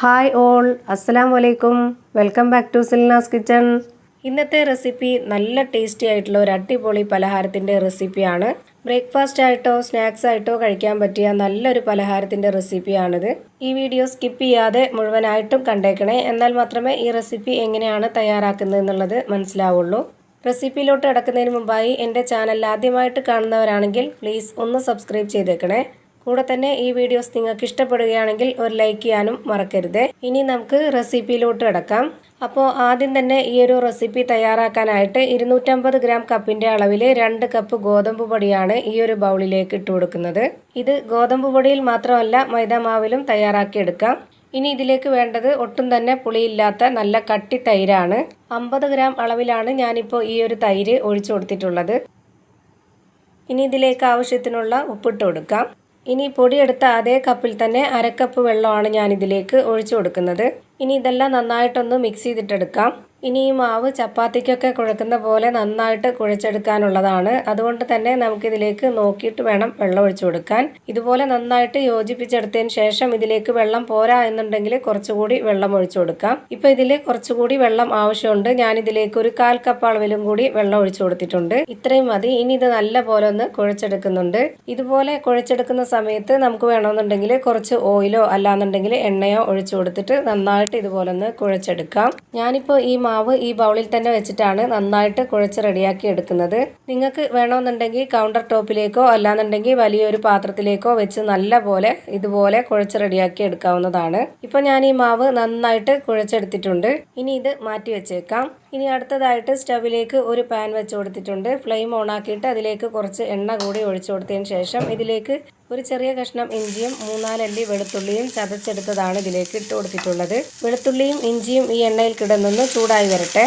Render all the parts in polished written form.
Hi all, അസ്സലാമു അലൈക്കും. Welcome back to Silnas kitchen. ഇന്നത്തെ റെസിപ്പി നല്ല ടേസ്റ്റി ആയിട്ടുള്ള ഒരു അടിപൊളി പലഹാരത്തിൻ്റെ റെസിപ്പിയാണ്. ബ്രേക്ക്ഫാസ്റ്റ് ആയിട്ടോ സ്നാക്സ് ആയിട്ടോ കഴിക്കാൻ പറ്റിയ നല്ലൊരു പലഹാരത്തിൻ്റെ റെസിപ്പിയാണിത്. ഈ വീഡിയോ സ്കിപ്പ് ചെയ്യാതെ മുഴുവനായിട്ടും കണ്ടേക്കണേ, എന്നാൽ മാത്രമേ ഈ റെസിപ്പി എങ്ങനെയാണ് തയ്യാറാക്കുന്നത് എന്നുള്ളത് മനസ്സിലാവുള്ളൂ. റെസിപ്പിയിലോട്ട് കിടക്കുന്നതിന് മുമ്പായി എൻ്റെ ചാനൽ ആദ്യമായിട്ട് കാണുന്നവരാണെങ്കിൽ പ്ലീസ് ഒന്ന് സബ്സ്ക്രൈബ് ചെയ്തേക്കണേ. കൂടെ തന്നെ ഈ വീഡിയോസ് നിങ്ങൾക്ക് ഇഷ്ടപ്പെടുകയാണെങ്കിൽ ഒരു ലൈക്ക് ചെയ്യാനും മറക്കരുത്. ഇനി നമുക്ക് റെസിപ്പിയിലോട്ട് കിടക്കാം. അപ്പോൾ ആദ്യം തന്നെ ഈ ഒരു റെസിപ്പി തയ്യാറാക്കാനായിട്ട് 250 ഗ്രാം കപ്പിൻ്റെ അളവിൽ 2 കപ്പ് ഗോതമ്പ് പൊടിയാണ് ഈ ഒരു ബൗളിലേക്ക് ഇട്ട് കൊടുക്കുന്നത്. ഇത് ഗോതമ്പ് പൊടിയിൽ മാത്രമല്ല മൈദാമാവിലും തയ്യാറാക്കിയെടുക്കാം. ഇനി ഇതിലേക്ക് വേണ്ടത് ഒട്ടും തന്നെ പുളിയില്ലാത്ത നല്ല കട്ടി തൈരാണ്. 50 ഗ്രാം അളവിലാണ് ഞാനിപ്പോൾ ഈ ഒരു തൈര് ഒഴിച്ചു കൊടുത്തിട്ടുള്ളത്. ഇനി ഇതിലേക്ക് ആവശ്യത്തിനുള്ള ഉപ്പിട്ട് കൊടുക്കാം. ഇനി പൊടിയെടുത്ത അതേ കപ്പിൽ തന്നെ 1/2 കപ്പ് വെള്ളമാണ് ഞാനിതിലേക്ക് ഒഴിച്ചു കൊടുക്കുന്നത്. ഇനി ഇതെല്ലാം നന്നായിട്ടൊന്ന് മിക്സ് ചെയ്തിട്ടെടുക്കാം. ഇനി ഈ മാവ് ചപ്പാത്തിക്കൊക്കെ കുഴക്കുന്ന പോലെ നന്നായിട്ട് കുഴച്ചെടുക്കാനുള്ളതാണ്. അതുകൊണ്ട് തന്നെ നമുക്കിതിലേക്ക് നോക്കിയിട്ട് വേണം വെള്ളം ഒഴിച്ചു കൊടുക്കാൻ. ഇതുപോലെ നന്നായിട്ട് യോജിപ്പിച്ചെടുത്തതിന് ശേഷം ഇതിലേക്ക് വെള്ളം പോരാ എന്നുണ്ടെങ്കിൽ കുറച്ചുകൂടി വെള്ളം ഒഴിച്ചു കൊടുക്കാം. ഇപ്പോൾ ഇതിൽ കുറച്ചുകൂടി വെള്ളം ആവശ്യമുണ്ട്. ഞാനിതിലേക്ക് ഒരു 1/4 കപ്പ് അളവിലും കൂടി വെള്ളം ഒഴിച്ചു കൊടുത്തിട്ടുണ്ട്. ഇത്രയും മതി. ഇനി ഇത് നല്ല പോലെ ഒന്ന് കുഴച്ചെടുക്കുന്നുണ്ട്. ഇതുപോലെ കുഴച്ചെടുക്കുന്ന സമയത്ത് നമുക്ക് വേണമെന്നുണ്ടെങ്കിൽ കുറച്ച് ഓയിലോ അല്ലാന്നുണ്ടെങ്കിൽ എണ്ണയോ ഒഴിച്ചു കൊടുത്തിട്ട് നന്നായിട്ട് ഇതുപോലെ ഒന്ന് കുഴച്ചെടുക്കാം. ഞാനിപ്പോൾ ഈ മാവ് ഈ ബൗളിൽ തന്നെ വെച്ചിട്ടാണ് നന്നായിട്ട് കുഴച്ച് റെഡിയാക്കി എടുക്കുന്നത്. നിങ്ങൾക്ക് വേണമെന്നുണ്ടെങ്കിൽ കൗണ്ടർ ടോപ്പിലേക്കോ അല്ലാന്നുണ്ടെങ്കിൽ വലിയൊരു പാത്രത്തിലേക്കോ വെച്ച് നല്ല പോലെ ഇതുപോലെ കുഴച്ച് റെഡിയാക്കി എടുക്കാവുന്നതാണ്. ഇപ്പോൾ ഞാൻ ഈ മാവ് നന്നായിട്ട് കുഴച്ചെടുത്തിട്ടുണ്ട്. ഇനി ഇത് മാറ്റി വെച്ചേക്കാം. ഇനി അടുത്തതായിട്ട് സ്റ്റവിലേക്ക് ഒരു പാൻ വെച്ച് കൊടുത്തിട്ടുണ്ട്. ഫ്ലെയിം ഓൺ ആക്കിയിട്ട് അതിലേക്ക് കുറച്ച് എണ്ണ കൂടി ഒഴിച്ചു കൊടുത്തതിന് ശേഷം ഇതിലേക്ക് ഒരു ചെറിയ കഷ്ണം ഇഞ്ചിയും 3-4 അല്ലി വെളുത്തുള്ളിയും ചതച്ചെടുത്തതാണ് ഇതിലേക്ക് ഇട്ട് കൊടുത്തിട്ടുള്ളത്. വെളുത്തുള്ളിയും ഇഞ്ചിയും ഈ എണ്ണയിൽ കിടന്നൊന്ന് ചൂടായി വരട്ടെ.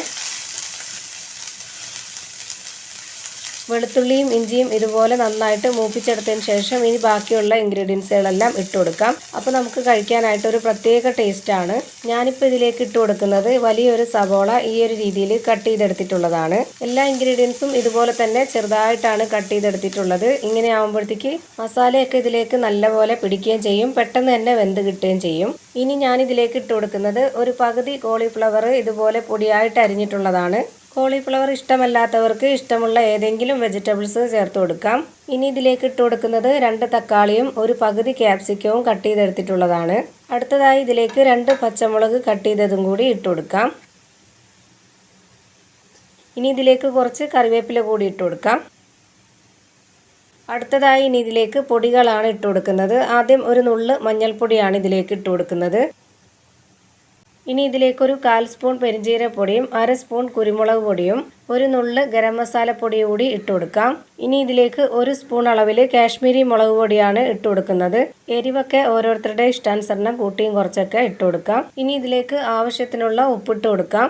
വെളുത്തുള്ളിയും ഇഞ്ചിയും ഇതുപോലെ നന്നായിട്ട് മൂപ്പിച്ചെടുത്തതിന് ശേഷം ഇനി ബാക്കിയുള്ള ഇൻഗ്രീഡിയൻസുകളെല്ലാം ഇട്ട് കൊടുക്കാം. അപ്പോൾ നമുക്ക് കഴിക്കാനായിട്ട് ഒരു പ്രത്യേക ടേസ്റ്റാണ്. ഞാനിപ്പോൾ ഇതിലേക്ക് ഇട്ട് കൊടുക്കുന്നത് വലിയൊരു സവോള ഈ ഒരു രീതിയിൽ കട്ട് ചെയ്തെടുത്തിട്ടുള്ളതാണ്. എല്ലാ ഇൻഗ്രീഡിയൻസും ഇതുപോലെ തന്നെ ചെറുതായിട്ടാണ് കട്ട് ചെയ്തെടുത്തിട്ടുള്ളത്. ഇങ്ങനെ ആകുമ്പോഴത്തേക്ക് മസാലയൊക്കെ ഇതിലേക്ക് നല്ലപോലെ പിടിക്കുകയും ചെയ്യും, പെട്ടെന്ന് തന്നെ വെന്ത് കിട്ടുകയും ചെയ്യും. ഇനി ഞാനിതിലേക്ക് ഇട്ട് കൊടുക്കുന്നത് ഒരു പകുതി കോളിഫ്ലവർ ഇതുപോലെ പൊടിയായിട്ട് അരിഞ്ഞിട്ടുള്ളതാണ്. കോളിഫ്ലവർ ഇഷ്ടമല്ലാത്തവർക്ക് ഇഷ്ടമുള്ള ഏതെങ്കിലും വെജിറ്റബിൾസ് ചേർത്ത് കൊടുക്കാം. ഇനി ഇതിലേക്ക് ഇട്ട് കൊടുക്കുന്നത് 2 തക്കാളിയും ഒരു പകുതി ക്യാപ്സിക്കവും കട്ട് ചെയ്തെടുത്തിട്ടുള്ളതാണ്. അടുത്തതായി ഇതിലേക്ക് 2 പച്ചമുളക് കട്ട് ചെയ്തതും കൂടി ഇട്ട് കൊടുക്കാം. ഇനി ഇതിലേക്ക് കുറച്ച് കറിവേപ്പില കൂടി ഇട്ട് കൊടുക്കാം. അടുത്തതായി ഇനി ഇതിലേക്ക് പൊടികളാണ് ഇട്ട് കൊടുക്കുന്നത്. ആദ്യം ഒരു നുള്ള് മഞ്ഞൾപ്പൊടിയാണ് ഇതിലേക്ക് ഇട്ട് കൊടുക്കുന്നത്. ഇനി ഇതിലേക്കൊരു 1/4 സ്പൂൺ പെരിഞ്ജീരകപ്പൊടിയും 1/2 സ്പൂൺ കുരുമുളക് പൊടിയും ഒരു നുള്ള് ഗരം മസാലപ്പൊടി കൂടി ഇട്ട് കൊടുക്കാം. ഇനി ഇതിലേക്ക് 1 സ്പൂൺ അളവിൽ കാശ്മീരി മുളക് പൊടിയാണ് ഇട്ട് കൊടുക്കുന്നത്. എരിവൊക്കെ ഓരോരുത്തരുടെ ഇഷ്ടാനുസരണം കൂട്ടിയും കുറച്ചൊക്കെ ഇട്ട് കൊടുക്കാം. ഇനി ഇതിലേക്ക് ആവശ്യത്തിനുള്ള ഉപ്പിട്ട് കൊടുക്കാം.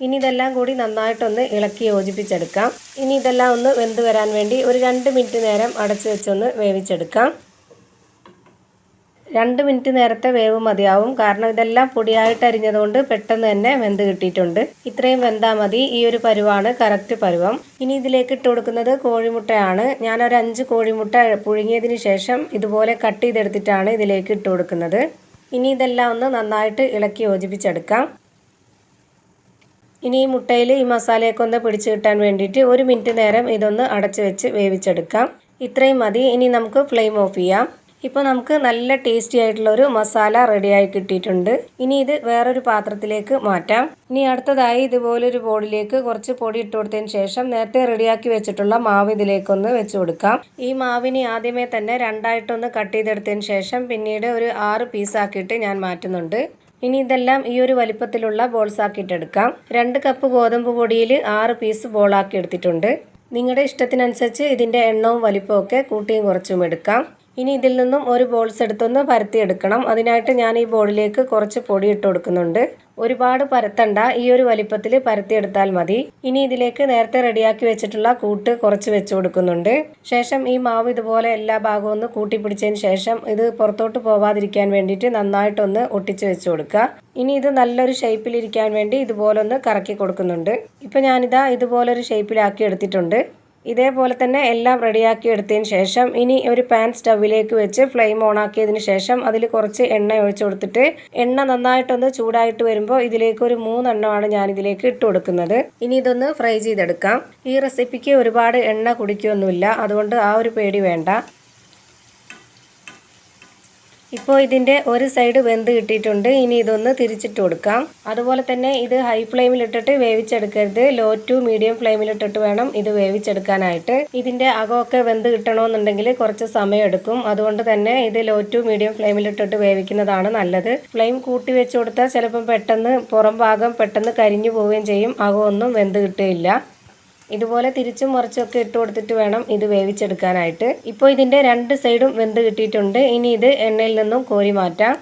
ഇനി ഇതെല്ലാം കൂടി നന്നായിട്ടൊന്ന് ഇളക്കി യോജിപ്പിച്ചെടുക്കാം. ഇനി ഇതെല്ലാം ഒന്ന് വെന്ത് വരാൻ വേണ്ടി ഒരു 2 മിനിറ്റ് നേരം അടച്ചു വെച്ചൊന്ന് വേവിച്ചെടുക്കാം. 2 മിനിറ്റ് നേരത്തെ വേവ് മതിയാവും. കാരണം ഇതെല്ലാം പൊടിയായിട്ട് അരിഞ്ഞതുകൊണ്ട് പെട്ടെന്ന് തന്നെ വെന്ത് കിട്ടിയിട്ടുണ്ട്. ഇത്രയും വെന്താൽ മതി. ഈ ഒരു പരുവാണ് കറക്റ്റ് പരുവം. ഇനി ഇതിലേക്ക് ഇട്ട് കൊടുക്കുന്നത് കോഴിമുട്ടയാണ്. ഞാനൊരു 5 കോഴിമുട്ട പുഴുങ്ങിയതിന് ശേഷം ഇതുപോലെ കട്ട് ചെയ്തെടുത്തിട്ടാണ് ഇതിലേക്ക് ഇട്ട് കൊടുക്കുന്നത്. ഇനി ഇതെല്ലാം ഒന്ന് നന്നായിട്ട് ഇളക്കി യോജിപ്പിച്ചെടുക്കാം. ഇനി ഈ മുട്ടയിൽ ഈ മസാലയൊക്കെ ഒന്ന് പിടിച്ചു കിട്ടാൻ വേണ്ടിയിട്ട് 1 മിനിറ്റ് നേരം ഇതൊന്ന് അടച്ചു വെച്ച് വേവിച്ചെടുക്കാം. ഇത്രയും മതി. ഇനി നമുക്ക് ഫ്ലെയിം ഓഫ് ചെയ്യാം. ഇപ്പോൾ നമുക്ക് നല്ല ടേസ്റ്റി ആയിട്ടുള്ളൊരു മസാല റെഡിയായി കിട്ടിയിട്ടുണ്ട്. ഇനി ഇത് വേറൊരു പാത്രത്തിലേക്ക് മാറ്റാം. ഇനി അടുത്തതായി ഇതുപോലൊരു ബോളിലേക്ക് കുറച്ച് പൊടി ഇട്ട് കൊടുത്തതിന് ശേഷം നേരത്തെ റെഡിയാക്കി വെച്ചിട്ടുള്ള മാവ് ഇതിലേക്കൊന്ന് വെച്ച് കൊടുക്കാം. ഈ മാവിനെ ആദ്യമേ തന്നെ 2ആയിട്ടൊന്ന് കട്ട് ചെയ്തെടുത്തതിന് ശേഷം പിന്നീട് ഒരു 6 പീസാക്കിയിട്ട് ഞാൻ മാറ്റുന്നുണ്ട്. ഇനി ഇതെല്ലാം ഈ ഒരു വലിപ്പത്തിലുള്ള ബോൾസ് ആക്കിയിട്ടെടുക്കാം. 2 കപ്പ് ഗോതമ്പ് പൊടിയിൽ 6 പീസ് ബോളാക്കി എടുത്തിട്ടുണ്ട്. നിങ്ങളുടെ ഇഷ്ടത്തിനനുസരിച്ച് ഇതിൻ്റെ എണ്ണവും വലിപ്പവും ഒക്കെ കൂട്ടിയും കുറച്ചും എടുക്കാം. ഇനി ഇതിൽ നിന്നും ഒരു ബോൾസ് എടുത്തൊന്ന് പരത്തിയെടുക്കണം. അതിനായിട്ട് ഞാൻ ഈ ബോളിലേക്ക് കുറച്ച് പൊടി ഇട്ട് കൊടുക്കുന്നുണ്ട്. ഒരുപാട് പരത്തണ്ട, ഈ ഒരു വലിപ്പത്തിൽ പരത്തിയെടുത്താൽ മതി. ഇനി ഇതിലേക്ക് നേരത്തെ റെഡിയാക്കി വെച്ചിട്ടുള്ള കൂട്ട് കുറച്ച് വെച്ച് കൊടുക്കുന്നുണ്ട്. ശേഷം ഈ മാവ് ഇതുപോലെ എല്ലാ ഭാഗവും ഒന്ന് കൂട്ടി പിടിച്ചതിന് ശേഷം ഇത് പുറത്തോട്ട് പോവാതിരിക്കാൻ വേണ്ടിയിട്ട് നന്നായിട്ടൊന്ന് ഒട്ടിച്ച് വെച്ച് കൊടുക്കുക. ഇനി ഇത് നല്ലൊരു ഷേപ്പിലിരിക്കാൻ വേണ്ടി ഇതുപോലെ ഒന്ന് കറക്കി കൊടുക്കുന്നുണ്ട്. ഇപ്പോൾ ഞാനിതാ ഇതുപോലൊരു ഷേപ്പിലാക്കി എടുത്തിട്ടുണ്ട്. ഇതേപോലെ തന്നെ എല്ലാം റെഡിയാക്കി എടുത്തതിന് ശേഷം ഇനി ഒരു പാൻ സ്റ്റൗവിലേക്ക് വെച്ച് ഫ്ലെയിം ഓൺ ആക്കിയതിന് ശേഷം അതിൽ കുറച്ച് എണ്ണ ഒഴിച്ചു കൊടുത്തിട്ട് എണ്ണ നന്നായിട്ടൊന്ന് ചൂടായിട്ട് വരുമ്പോൾ ഇതിലേക്ക് ഒരു 3 എണ്ണമാണ് ഞാൻ ഇതിലേക്ക് ഇട്ട് കൊടുക്കുന്നത്. ഇനി ഇതൊന്ന് ഫ്രൈ ചെയ്തെടുക്കാം. ഈ റെസിപ്പിക്ക് ഒരുപാട് എണ്ണ കുടിക്കുകയൊന്നുമില്ല, അതുകൊണ്ട് ആ ഒരു പേടി വേണ്ട. ഇപ്പോൾ ഇതിൻ്റെ ഒരു സൈഡ് വെന്ത് കിട്ടിയിട്ടുണ്ട്. ഇനി ഇതൊന്ന് തിരിച്ചിട്ട് കൊടുക്കാം. അതുപോലെ തന്നെ ഇത് ഹൈ ഫ്ലെയിമിലിട്ടിട്ട് വേവിച്ചെടുക്കരുത്, ലോ ടു മീഡിയം ഫ്ലെയിമിലിട്ടിട്ട് വേണം ഇത് വേവിച്ചെടുക്കാനായിട്ട്. ഇതിൻ്റെ അകമൊക്കെ വെന്ത് കിട്ടണമെന്നുണ്ടെങ്കിൽ കുറച്ച് സമയം എടുക്കും. അതുകൊണ്ട് തന്നെ ഇത് ലോ ടു മീഡിയം ഫ്ലെയിമിലിട്ടിട്ട് വേവിക്കുന്നതാണ് നല്ലത്. ഫ്ലെയിം കൂട്ടി വെച്ച് കൊടുത്താൽ ചിലപ്പം പെട്ടെന്ന് പുറം ഭാഗം പെട്ടെന്ന് കരിഞ്ഞു പോവുകയും ചെയ്യും, അകമൊന്നും വെന്ത് കിട്ടുകയില്ല. ഇതുപോലെ തിരിച്ചും മറിച്ചൊക്കെ ഇട്ട് കൊടുത്തിട്ട് വേണം ഇത് വേവിച്ചെടുക്കാനായിട്ട്. ഇപ്പോൾ ഇതിൻ്റെ 2 സൈഡും വെന്ത് കിട്ടിയിട്ടുണ്ട്. ഇനി ഇത് എണ്ണയിൽ നിന്നും കോരി മാറ്റാം.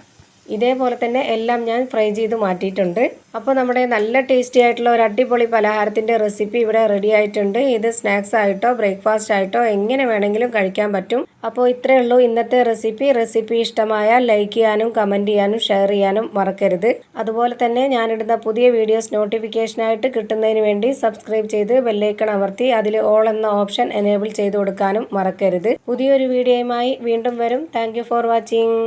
ഇതേപോലെ തന്നെ എല്ലാം ഞാൻ ഫ്രൈ ചെയ്ത് മാറ്റിയിട്ടുണ്ട്. അപ്പോൾ നമ്മുടെ നല്ല ടേസ്റ്റി ആയിട്ടുള്ള ഒരു അടിപൊളി പലഹാരത്തിൻ്റെ റെസിപ്പി ഇവിടെ റെഡി ആയിട്ടുണ്ട്. ഇത് സ്നാക്സ് ആയിട്ടോ ബ്രേക്ക്ഫാസ്റ്റ് ആയിട്ടോ എങ്ങനെ വേണമെങ്കിലും കഴിക്കാൻ പറ്റും. അപ്പോൾ ഇത്രയേ ഉള്ളൂ ഇന്നത്തെ റെസിപ്പി ഇഷ്ടമായാൽ ലൈക്ക് ചെയ്യാനും കമൻറ്റ് ചെയ്യാനും ഷെയർ ചെയ്യാനും മറക്കരുത്. അതുപോലെ തന്നെ ഞാനിടുന്ന പുതിയ വീഡിയോസ് നോട്ടിഫിക്കേഷനായിട്ട് കിട്ടുന്നതിന് വേണ്ടി സബ്സ്ക്രൈബ് ചെയ്ത് ബെല്ലൈക്കൺ അമർത്തി അതിൽ ഓൾ എന്ന ഓപ്ഷൻ എനേബിൾ ചെയ്ത് കൊടുക്കാനും മറക്കരുത്. പുതിയൊരു വീഡിയോയുമായി വീണ്ടും വരും. Thank you for watching.